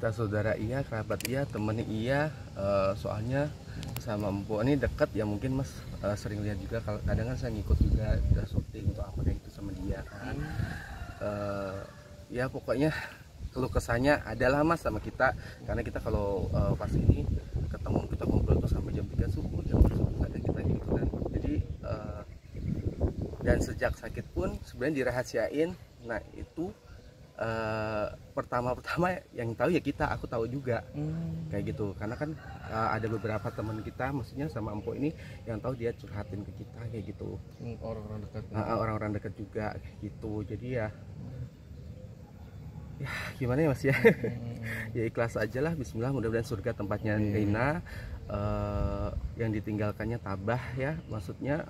kita saudara iya, kerabat iya, temen iya. Soalnya sama Empok ini deket ya, mungkin Mas sering lihat juga. Kadang kan saya ngikut juga udah syuting untuk apa kayak gitu sama dia kan. Ya pokoknya keluh kesahnya adalah Mas sama kita, karena kita kalau pas ini ketemu kita ngobrol tuh sampai jam 3 subuh, jam 4 subuh ada kita gitu kan. Jadi dan sejak sakit pun sebenarnya dirahasiain. Nah itu pertama yang tahu ya kita, aku tahu juga kayak gitu, karena kan ada beberapa teman kita, maksudnya sama Empok ini yang tahu, dia curhatin ke kita kayak gitu, orang-orang dekat. orang-orang dekat juga gitu. Jadi ya gimana ya Mas ya, ya ikhlas aja lah. Bismillah, mudah-mudahan surga tempatnya Reina, yang ditinggalkannya tabah ya, maksudnya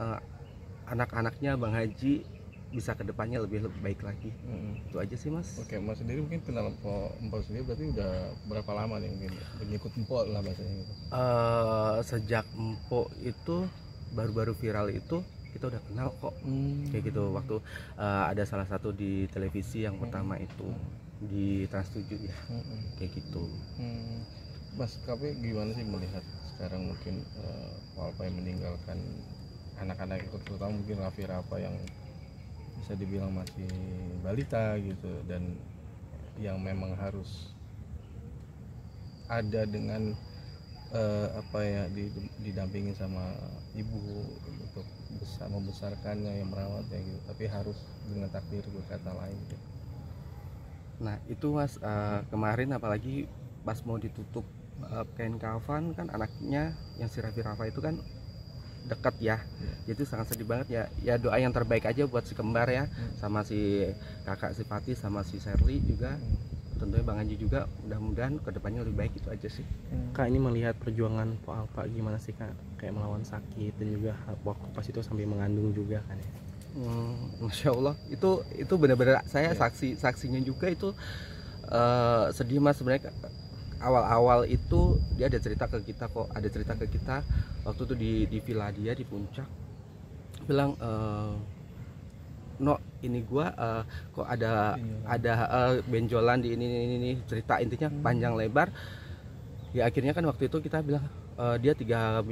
anak-anaknya Bang Haji bisa kedepannya lebih baik lagi. Itu aja sih Mas. Oke, Mas sendiri mungkin kenal Empok sendiri berarti udah berapa lama nih mungkin mengikut Empok lah bahasanya gitu? Sejak Empok itu baru-baru viral itu kita udah kenal kok, kayak gitu. Waktu ada salah satu di televisi yang pertama itu di Trans 7 ya, kayak gitu. Mas Kape gimana sih melihat sekarang mungkin Walpa yang meninggalkan anak-anak ikut, terutama mungkin Raffi Rafa yang bisa dibilang masih balita gitu, dan yang memang harus ada dengan didampingi sama ibu untuk membesarkannya, yang merawatnya gitu, tapi harus dengan takdir berkata lain gitu. Nah itu Mas, kemarin apalagi pas mau ditutup kain kafan kan, anaknya yang si Raffi Rafa itu kan dekat ya, itu sangat sedih banget ya. Ya doa yang terbaik aja buat si kembar ya, sama si kakak si Fatih sama si Sherly juga, tentunya Bang Haji juga, mudah-mudahan kedepannya lebih baik. Itu aja sih. Kak, ini melihat perjuangan Po Alpa gimana sih Kak, kayak melawan sakit dan juga waktu pas itu sambil mengandung juga kan ya? Masya Allah, itu benar-benar saya saksinya juga. Itu sedih Mas sebenarnya. Awal-awal itu dia ada cerita ke kita kok, waktu itu di villa dia di puncak, bilang no ini gua kok ada benjolan di ini, cerita intinya panjang lebar ya. Akhirnya kan waktu itu kita bilang dia 3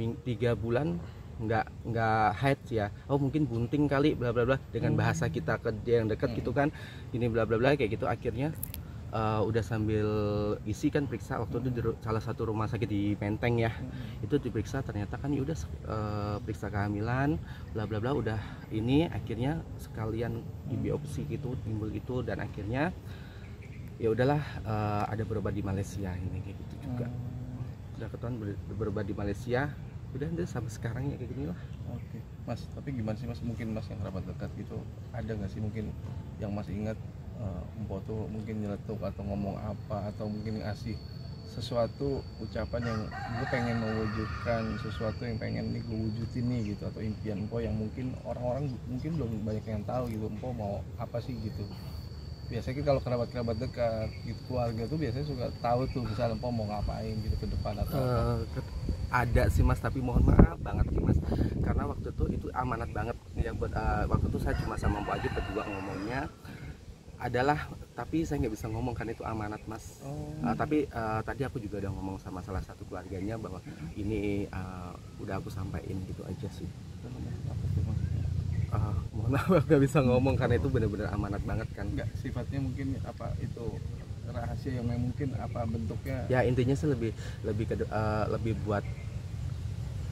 bulan nggak haid ya, mungkin bunting kali bla bla bla, dengan bahasa kita ke dia yang dekat gitu kan, ini bla bla bla kayak gitu. Akhirnya udah sambil isi kan periksa waktu itu di salah satu rumah sakit di Menteng ya, itu diperiksa ternyata kan ya udah periksa kehamilan bla bla bla, udah ini. Akhirnya sekalian di biopsi gitu timbul gitu, dan akhirnya ya udahlah ada berobat di Malaysia ini kayak gitu juga. Udah ketahuan berobat di Malaysia, udah sampai sekarang ya kayak gini lah. Oke Mas, tapi gimana sih Mas, mungkin Mas yang kerabat dekat gitu, ada nggak sih mungkin yang Mas ingat Empok tuh mungkin nyeletuk atau ngomong apa, atau mungkin ngasih sesuatu ucapan yang gue pengen mewujudkan sesuatu yang pengen nih gue wujudin nih gitu, atau impian Empok yang mungkin orang-orang mungkin belum banyak yang tahu gitu Empok mau apa sih gitu. Biasanya kalau kerabat-kerabat dekat gitu, keluarga tuh biasanya suka tahu tuh misalnya Empok mau ngapain gitu ke depan atau ada sih Mas, tapi mohon maaf banget nih Mas, karena waktu itu amanat banget ya buat waktu itu saya cuma sama Empok aja berdua ngomongnya adalah, tapi saya nggak bisa ngomong kan itu amanat Mas. Tapi tadi aku juga udah ngomong sama salah satu keluarganya bahwa ini udah aku sampaikan gitu aja sih. Mohon maaf nggak bisa ngomong karena itu benar-benar amanat banget kan. nggak sifatnya mungkin apa itu rahasia yang mungkin apa bentuknya ya, intinya sih lebih buat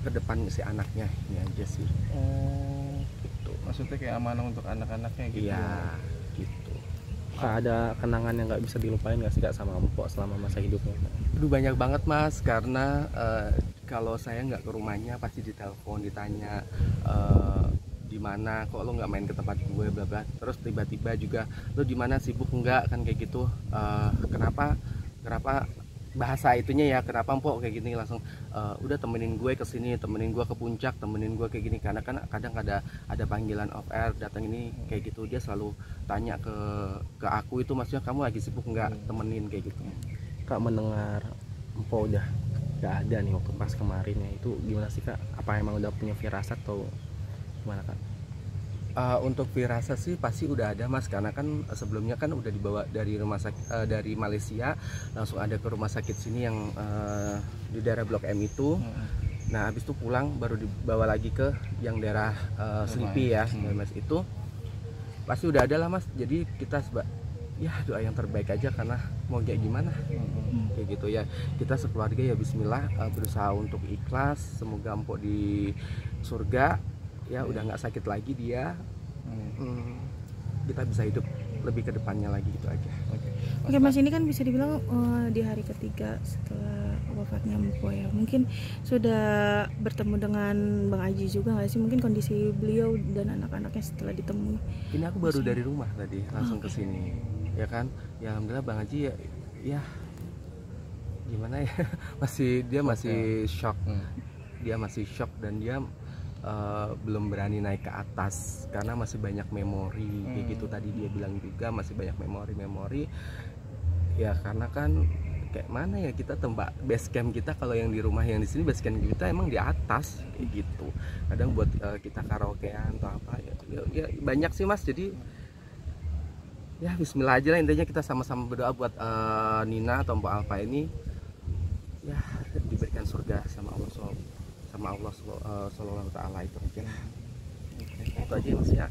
ke depan si anaknya ini aja sih. Gitu. Maksudnya kayak amanah untuk anak-anaknya gitu. Iya gitu. Kak, ada kenangan yang nggak bisa dilupain nggak sih Kak sama Empok selama masa hidupnya? Aduh banyak banget Mas, karena kalau saya nggak ke rumahnya pasti ditelepon ditanya di mana, kok lo nggak main ke tempat gue bla bla, terus tiba-tiba juga lo di mana, sibuk nggak kan kayak gitu. Kenapa bahasa itunya ya, kenapa Empok kayak gini, langsung udah temenin gue ke sini, temenin gue ke puncak, temenin gue kayak gini, karena kan kadang ada panggilan off air datang ini kayak gitu. Dia selalu tanya ke aku itu, maksudnya kamu lagi sibuk nggak, temenin kayak gitu. Kak, mendengar Empok udah nggak ada nih waktu pas kemarin ya, itu gimana sih Kak? Apa emang udah punya firasat atau gimana Kak? Untuk firasat sih pasti udah ada Mas, karena kan sebelumnya kan udah dibawa dari rumah sakit dari Malaysia langsung ada ke rumah sakit sini yang di daerah Blok M itu. Nah habis itu pulang baru dibawa lagi ke yang daerah Selipi ya, Mas itu pasti udah ada lah Mas. Jadi kita ya doa yang terbaik aja, karena mau kayak gimana kayak gitu ya, kita sekeluarga ya Bismillah berusaha untuk ikhlas, semoga empok di surga ya, udah nggak sakit lagi dia. Kita bisa hidup lebih ke depannya lagi gitu aja. Oke Mas, ini kan bisa dibilang di hari ketiga setelah wafatnya Mpo ya, mungkin sudah bertemu dengan Bang Aji juga nggak sih, mungkin kondisi beliau dan anak-anaknya setelah ditemui? Ini aku baru dari rumah tadi langsung ke sini ya kan, ya alhamdulillah Bang Aji ya gimana ya dia masih shock. Dia masih shock dan dia belum berani naik ke atas karena masih banyak memori kayak gitu. Tadi dia bilang juga masih banyak memori ya, karena kan kayak mana ya, kita tembak base camp kita kalau yang di rumah, yang di sini base camp kita emang di atas kayak gitu. Kadang buat kita karaokean atau apa ya banyak sih Mas. Jadi ya Bismillah aja lah, intinya kita sama-sama berdoa buat Nina atau Mbak Alfa ini ya diberikan surga sama Allah Subhanahu Taala, itu aja. Itu aja Mas ya.